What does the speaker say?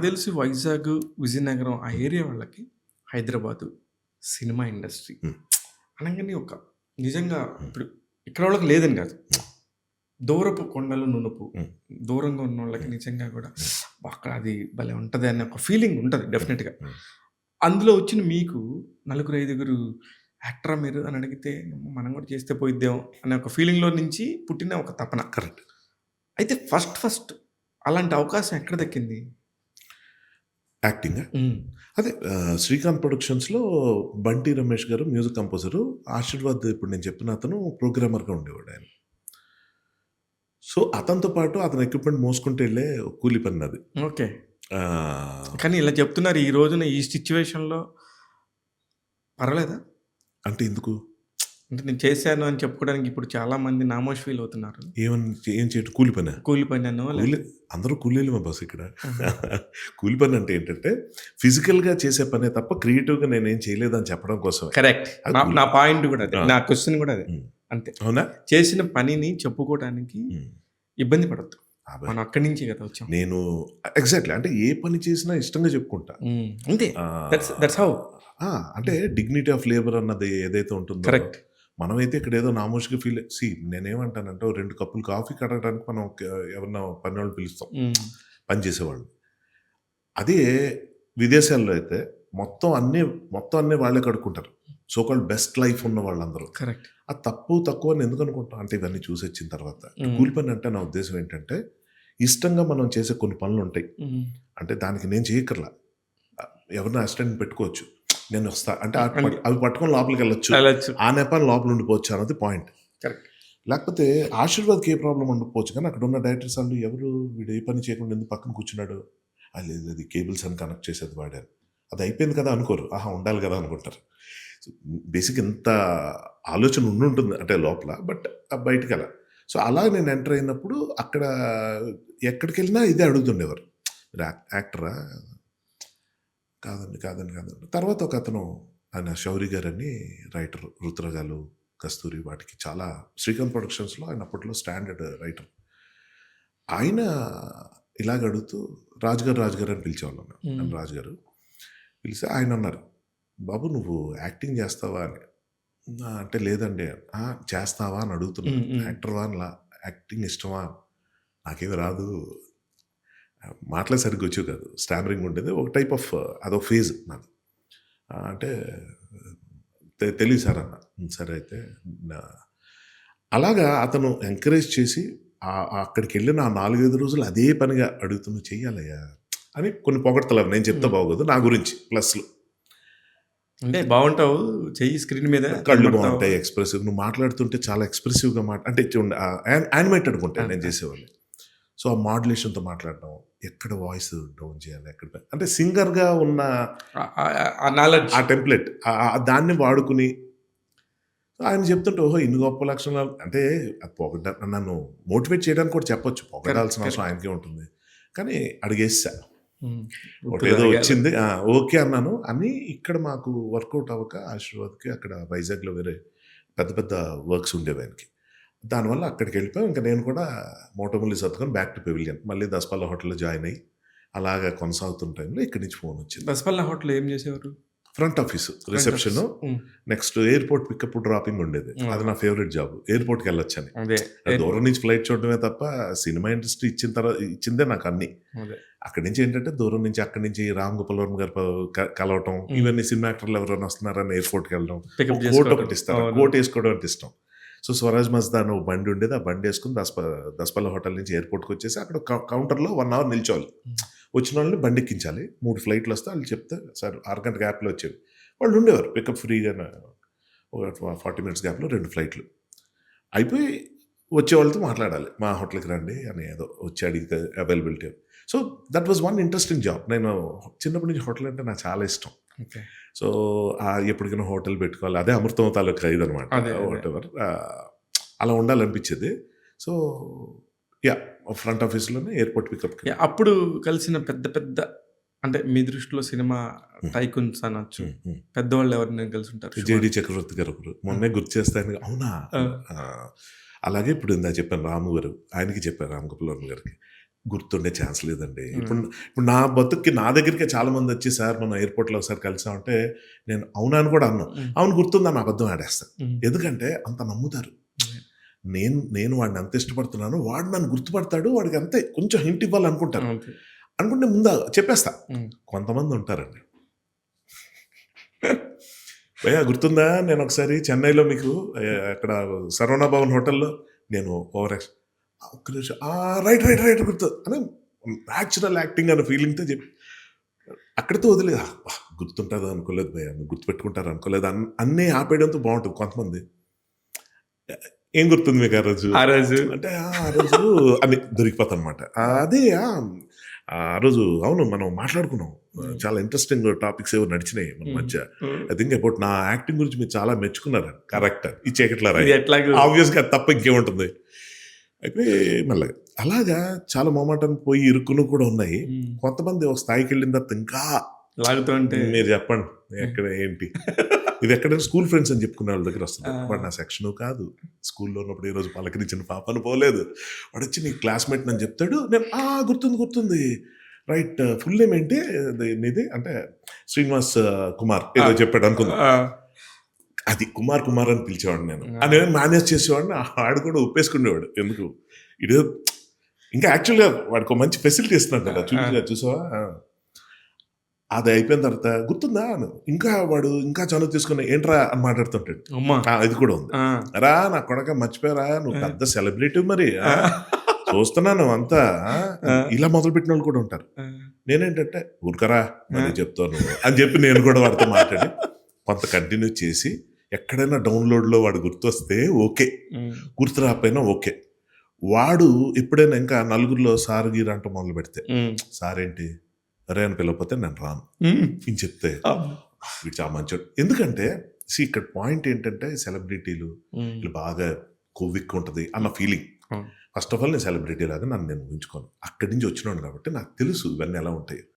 తెలిసి వైజాగ్, విజయనగరం ఆ ఏరియా వాళ్ళకి హైదరాబాదు, సినిమా ఇండస్ట్రీ హ్మ్. అనంగానే ఒక నిజంగా ఇప్పుడు ఇక్కడ వాళ్ళకి లేదని కాదు. దూరపు కొండలు నునుపు. హ్మ్. దూరంగా ఉన్నోళ్ళకి హ్మ్. నిజంగా కూడా హ్మ్. అక్కడ అది భలే ఉంటది అనే ఒక ఫీలింగ్ ఉంటది హ్మ్. డెఫినిట్‌గా. హ్మ్. అందులో వచ్చిన మీకు నలుగురు, ఐదుగురు యాక్టరా మీరు అని అడిగితే మనం కూడా చేస్తే పోయిద్దేమో అనే ఒక ఫీలింగ్‌లో నుంచి పుట్టిన ఒక తపన. కరెక్ట్. అయితే ఫస్ట్ అలాంటి అవకాశం ఎక్కడ దక్కింది? యాక్టింగా? హ్మ్. అదే శ్రీకాంత్ ప్రొడక్షన్స్‌లో బంటి రమేష్ గారు మ్యూజిక్ కంపోజరు. ఆశీర్వాద్ ఇప్పుడు నేను చెప్పిన అతను ప్రోగ్రామర్‌గా ఉండేవాడాయన. సో, అతనితో పాటు అతని ఎక్విప్‌మెంట్ మోసుకుంటూ ఎళ్ళే కూలి పని నాది. ఓకే. ఆహ్, కానీ ఇలా చెప్తున్నారు ఈ రోజున ఈ సిట్యుయేషన్‌లో పర్వాలేదా? అంటే ఎందుకు? అంటే నేను చేశాను అని చెప్పుకోవడానికి ఇప్పుడు చాలా మంది నామోష్ ఫీల్ అవుతున్నారు. ఏం చేయటం కూలి పనా? కూలి పననో కూలి లేకపోతే అందరూ కూలీలమే బాస్ ఇక్కడ. ఆహా! కూలి పని అంటే ఏంటంటే, ఫిజికల్‌గా చేసే పనే తప్ప క్రియేటివ్‌గా నేనేం చేయలేదని చెప్పడం కోసమే. కరెక్ట్. అది నా కూలి నా పని. పాయింట్ కూడా అదే. ఆ! నా క్వెషన్ కూడా అదే. హ్మ్. అంతే. అవునా? చేసిన పనిని చెప్పుకోవడానికి హ్మ్. ఇబ్బంది పడొద్దు. అబ్బే! మనం అక్కడి నుంచే కదా వచ్చాం. నేను ఎగ్జాక్ట్‌లీ. అంటే ఏ పని చేసినా ఇష్టంగా చెప్పుకుంటా. అంతే. That's how. ఆహ్, ఆ! అంటే డిగ్నిటీ ఆఫ్ లేబర్ అన్నది ఏదైతే ఉంటుందో, కరెక్ట్. మనమైతే ఇక్కడ ఏదో నామోషీగా నేనేమంటానంటే, ఓ 2 కప్పులు కాఫీ కడగడానికి మనం ఎవరన్నా పనోళ్ళని పిలుస్తాం. హ్మ్. పని చేసేవాళ్ళు. అదే విదేశాల్లో అయితే మొత్తం అన్నీ, మొత్తం అన్నీ వాళ్ళే కడుక్కుంటారు. సో కాల్డ్ బెస్ట్ లైఫ్ ఉన్న వాళ్ళందరూ. కరెక్ట్. అది తప్పు, తక్కువ అని ఎందుకు అనుకుంటాం? అంటే ఇవన్నీ చూసొచ్చిన తర్వాత. ఈ హ్మ్. కూలి పని అంటే నా ఉద్దేశ్యం ఏంటంటే, ఇష్టంగా మనం చేసే కొన్ని పనులుంటాయి. హ్మ్. అంటే దానికి నేను చేయక్కర్లా. ఎవరినో అసిస్టెంట్‌ని పెట్టుకోవచ్చు. నేనొస్తా అంటే అంతే. అవి పట్టుకొని లోపలికెళ్ళొచ్చు. వెళ్ళొచ్చు. ఆ నెపాన్ని లోపల ఉండిపోవచ్చు అన్నది పాయింట్. కరెక్ట్. లేకపోతే ఆశీర్వాద్‌కి ఏ ప్రాబ్లమ్ ఉండకపోవచ్చు. కానీ అక్కడున్న డైరెక్టర్స్ ఆళ్ళు ఎవరు వీడు ఏ పని చేయకుండా ఎందుకు పక్కన కూర్చున్నాడు? లేదు లేదు ఈ కేబుల్స్ అని కనెక్ట్ చేసేది వాడే అని. అది అయిపోయింది కదా అనుకోరు. ఆహా! ఉండాలి కదా అనుకుంటారు. సో, బేసిక్‌గా ఇంత ఆలోచన ఉండుంటుంది అంటే లోపల. బట్ బయటికలా. సో, అలా నేను ఎంటర్ అయినప్పుడు అక్కడ ఎక్కడికెళ్ళినా ఇదే అడుగుతుండేవారు. మీరు యాక్టరా? కాదండి. తర్వాత ఒకతను ఆయన 'శౌరి' గారని రైటర్ 'రుద్రగాలు', 'కస్తూరి' వాటికి చాలా శ్రీకాంత్ ప్రొడక్షన్స్‌లో ఆయన అప్పట్లో స్టాండర్డ్ రైటర్. ఆయన ఇలాగ అడుగుతూ రాజుగారు అని పిలిచేవాళ్ళం మేము. హ్మ్. నన్ను రాజుగారు. పిలిస్తే ఆయనన్నారు, "బాబు నువ్వు యాక్టింగ్ చేస్తావా" అని. అంటే లేదండి. చేస్తావా అని అడుగుతున్నా. హ్మ్. హ్మ్. యాక్టర్‌వా అనలా. యాక్టింగ్ ఇష్టమా? నాకేమి రాదు. మాటలే సరిగ్గా వచ్చేవి కాదు. స్టామరింగ్ ఉండేది. ఒక టైప్ ఆఫ్ అదొక ఫేజ్ నాది. అంటే తెలీదు సార్ అన్నా. సరే అయితే నా అలాగా అతను ఎంకరేజ్ చేసి అక్కడికెళ్ళిన ఆ 4, 5 రోజులు అదే పనిగా అడుగుతూ "నువ్వు చెయ్యాలయ్యా" అని కొన్ని పొగడ్తలు నేను చెప్తే హ్మ్. బాగోదు. నా గురించి ప్లస్‌లు. అంటే బావుంటావు. చెయ్యి స్క్రీన్ మీద కళ్ళు కనబడతావు. బావుంటాయి. నువ్వు మాట్లాడుతుంటే చాలా ఎక్స్‌ప్రెసివ్‌గా అంటే చూడండి యానిమేటెడ్‌గా ఉంటాయి నేను అంతే. చేసేవాడిని. సో, ఆ మాడ్యులేషన్‌తో మాట్లాడడం, ఎక్కడ వాయిస్ డౌన్ చేయాలి, అంటే సింగర్‌గా ఉన్న ఆ నాలెడ్జ్. ఆ టెంప్లేట్ దాన్ని వాడుకుని ఆయన చెప్తుంటే ఓహో! ఇన్ని గొప్ప లక్షణాలు అంటే అది నన్ను మోటివేట్ చేయడానికి కూడా చెప్పొచ్చు. కరెక్ట్. పొగడాల్సిన అవసరం కరెక్ట్. ఆయనకే ఉంటుంది. కానీ అడిగేసా. హ్మ్. ఉత్తిగా ఒకటేదో అడగాలి. వచ్చింది. ఓకే అన్నాను. అని ఇక్కడ మాకు వర్కౌట్ అవ్వక ఆశీర్వాద్‌కి అక్కడ వైజాగ్‌లో వేరే పెద్ద పెద్ద వర్క్స్ ఉండేవి ఆయనకి. దానివల్ల అక్కడికెళ్ళిపోయాం. ఇంక నేను కూడా మూటముల్లి సర్దుకొని బ్యాక్ టు పెవిలియన్. మళ్ళీ దసపల్లా హోటల్‌లో జాయిన్ అయ్యి, అలాగా కొనసాగుతున్న టైంలో ఇక్కడి నుంచి ఫోనొచ్చింది. దసపల్లా హోటల్‌లో ఏం చేసేవారు? Front office, front office. Reception, హ్మ్. నెక్స్ట్ ఎయిర్‌పోర్ట్ పికప్, డ్రాపింగ్ ఉండేది. అది ఆహా! నా ఫేవరెట్ జాబ్. ఎయిర్‌పోర్ట్‌కెళ్ళొచ్చని. అదే. దూరం నుంచి ఫ్లైట్ చూడడమే తప్ప, సినిమా ఇండస్ట్రీ ఇచ్చిందే నాకన్నీ. అదే. అక్కడి నుంచి ఏంటంటే, దూరం నుంచి అక్కడి నుంచి రామ్ గోపాల్ వర్మ గారు కలవటం, హ్మ్. ఇవన్నీ సినిమా యాక్టర్లు ఎవరైనా వస్తున్నారని ఎయిర్‌పోర్ట్‌కెళ్ళడం. ఒక పికప్ కోట్ చేసుకోవటం. ఒకటిస్తారు. ఆ అవును. కోట్ ఏసుకోవడం అంటే ఇష్టం. సో, స్వరాజ్ మజ్దా అని ఒక బండి ఉండేది. ఆ బండేసుకొని దసపల్లా హోటల్ నుంచి ఎయిర్‌పోర్ట్‌కొచ్చేసి అక్కడ కౌంటర్‌లో 1 అవర్ నిల్చోవాలి. హ్మ్. వచ్చినోళ్ళని బండెక్కించాలి. 3 ఫ్లైట్‌లొస్తే ఆళ్ళు చెప్తే, సార్ అరగంట గ్యాప్‌లో వచ్చేవి. వాళ్ళు ఉండేవారు పికప్ ఫ్రీగానే. ఒక 40 మినిట్స్ గ్యాప్‌లో 2 ఫ్లైట్‌లు. అయిపోయి వచ్చేవాళ్ళతో మాట్లాడాలి. మా హోటల్‌కి రండి అని ఏదో వచ్చి అడిగితే availability. So, that was one interesting job. నేను చిన్నప్పటి నుంచి హోటల్ అంటే నాకు చాలా ఇష్టం. ఓకే. సో, ఎప్పటికైనా హోటల్ పెట్టుకోవాలి. అదే అమృతం తాలూకా ఇదనమాట. అదే. అదే. వాటెవర్. అలా ఉండాలనిపించేది. So, yeah! ఫ్రంట్ ఆఫీస్‌లోనే ఎయిర్‌పోర్ట్ పికప్‌కెళ్ళి. అప్పుడు కలిసిన పెద్ద పెద్ద అంటే మీ దృష్టిలో సినిమా హ్మ్. టైకూన్స్ అనొచ్చు. హ్మ్. హ్మ్. పెద్దవాళ్ళు ఎవరినైనా కలిసుంటారు. 'జేడీ 'సుమారు'. చక్రవర్తి' గారొకరు. ఆ! మొన్నే గుర్తు చేస్తే ఆయన అవునా! ఆ! ఆ! అలాగే ఇప్పుడు ఇందాక చెప్పాను రాము గారు. ఆయనకి చెప్పాను రామ్ గోపాల్ వర్మ గారికి. గుర్తుండే ఛాన్స్ లేదండి. ఇప్పుడు నా బతుక్కి నా దగ్గరికే చాలా మంది వచ్చి, సార్ మనం ఎయిర్‌పోర్ట్‌లో ఒకసారి కలిసామంటే, నేను అవునా అని కూడా అనను. అవును గుర్తుందని అబద్ధం ఆడేస్తాను. ఎందుకంటే అంత నమ్ముతారు. నేను వాడిని అంత ఇష్టపడుతున్నాను, వాడు నన్ను గుర్తుపడతాడు, వాడికి అంతే కొంచెం హింట్ ఇవ్వాలనుకుంటారు. అనుకుంటే ముందు చెప్పేస్తా. కొంతమంది ఉంటారండి. భయ్యా గుర్తుందా, నేను ఒకసారి చెన్నైలో మీకు అక్కడ సరవణ భవన్ హోటల్లో నేను ఓవర్ యాక్షన్ ఒక్క నిమిషం రైట్ రైట్ రైట్ గుర్తు అని న్యాచురల్ యాక్టింగ్ అనే ఫీలింగ్తో చెప్పి అక్కడితో వదిలేదు. గుర్తుంటుంది అనుకోలేదు భయ్యా, మీరు గుర్తుపెట్టుకుంటారు అనుకోలేదు అన్నీ ఆపేయడంతో బాగుంటుంది. కొంతమంది ఏం గుర్తుంది మీకు ఆ రోజు అంటే ఆ రోజు అని దొరికిపోతాం అనమాట. అదే ఆ రోజు అవును మనం మాట్లాడుకున్నాం, చాలా ఇంట్రెస్టింగ్ టాపిక్స్ ఏవో నడిచినాయి మన మధ్య. ఐ థింక్ అబౌట్ నా యాక్టింగ్ గురించి మీరు చాలా మెచ్చుకున్నారు. కరెక్ట్, ఈ చీకట్ల ఆబ్వియస్గా తప్ప ఇంకేముంటుంది. అయితే మళ్ళీ అలాగా చాలా మొమాటం పోయి ఇరుక్కును కూడా ఉన్నాయి. కొంతమంది ఒక స్థాయికి వెళ్ళిన తర్వాత ఇంకా లాగుతుంటే మీరు చెప్పండి ఎక్కడ ఏంటి ఇది ఎక్కడైనా స్కూల్ ఫ్రెండ్స్ అని చెప్పుకునే వాళ్ళ దగ్గర వస్తుంది. వాడు నా సెక్షన్ కాదు, స్కూల్లో ఉన్నప్పుడు ఈ రోజు పలకరించిన పాపను పోలేదు, వాడు వచ్చి నీ క్లాస్మేట్ అని చెప్తాడు. నేను గుర్తుంది రైట్, ఫుల్ నేమ్ ఏంటి నీది అంటే శ్రీనివాస్ కుమార్ ఏదో చెప్పాడు అనుకుందా. అది కుమార్ అని పిలిచేవాడు నేను. అని మేనేజ్ చేసేవాడిని. ఆడు కూడా ఒప్పేసుకునేవాడు. ఎందుకు ఇది ఇంకా యాక్చువల్గా వాడికి ఒక మంచి ఫెసిలిటీ ఇస్తున్నాడు కదా, చూసావా. అది అయిపోయిన తర్వాత గుర్తుందా ఇంకా వాడు ఇంకా చనువు తీసుకుని ఏంట్రా అని మాట్లాడుతుంటాడు. ఇది కూడా ఉంది. రా నా కొడక మర్చిపోయారా, నువ్వు పెద్ద సెలబ్రిటీ మరి చూస్తున్నాను అంతా ఇలా మొదలుపెట్టిన వాళ్ళు కూడా ఉంటారు. నేనేంటంటే ఊరుకరా మరి చెప్తాను అని చెప్పి నేను కూడా వాడితో మాట్లాడి కొంత కంటిన్యూ చేసి ఎక్కడైనా డౌన్లోడ్లో వాడు గుర్తొస్తే ఓకే, గుర్తు రాకపోయినా ఓకే. వాడు ఎప్పుడైనా ఇంకా నలుగురిలో సార్ గీర అంటూ మొదలు పెడితే సార్ ఏంటి అరే అని పిలవకపోతే నేను రాను అని చెప్తే వీడు చాలా మంచోడు. ఎందుకంటే ఇక్కడ పాయింట్ ఏంటంటే సెలబ్రిటీలు వీళ్ళు బాగా కొవ్విక్కు ఉంటుంది అన్న ఫీలింగ్. ఫస్ట్ ఆఫ్ ఆల్ నేను సెలబ్రిటీ లాగా నేను ఊహించుకోను. అక్కడి నుంచి వచ్చినాను కాబట్టి నాకు తెలుసు ఇవన్నీ ఎలా ఉంటాయి.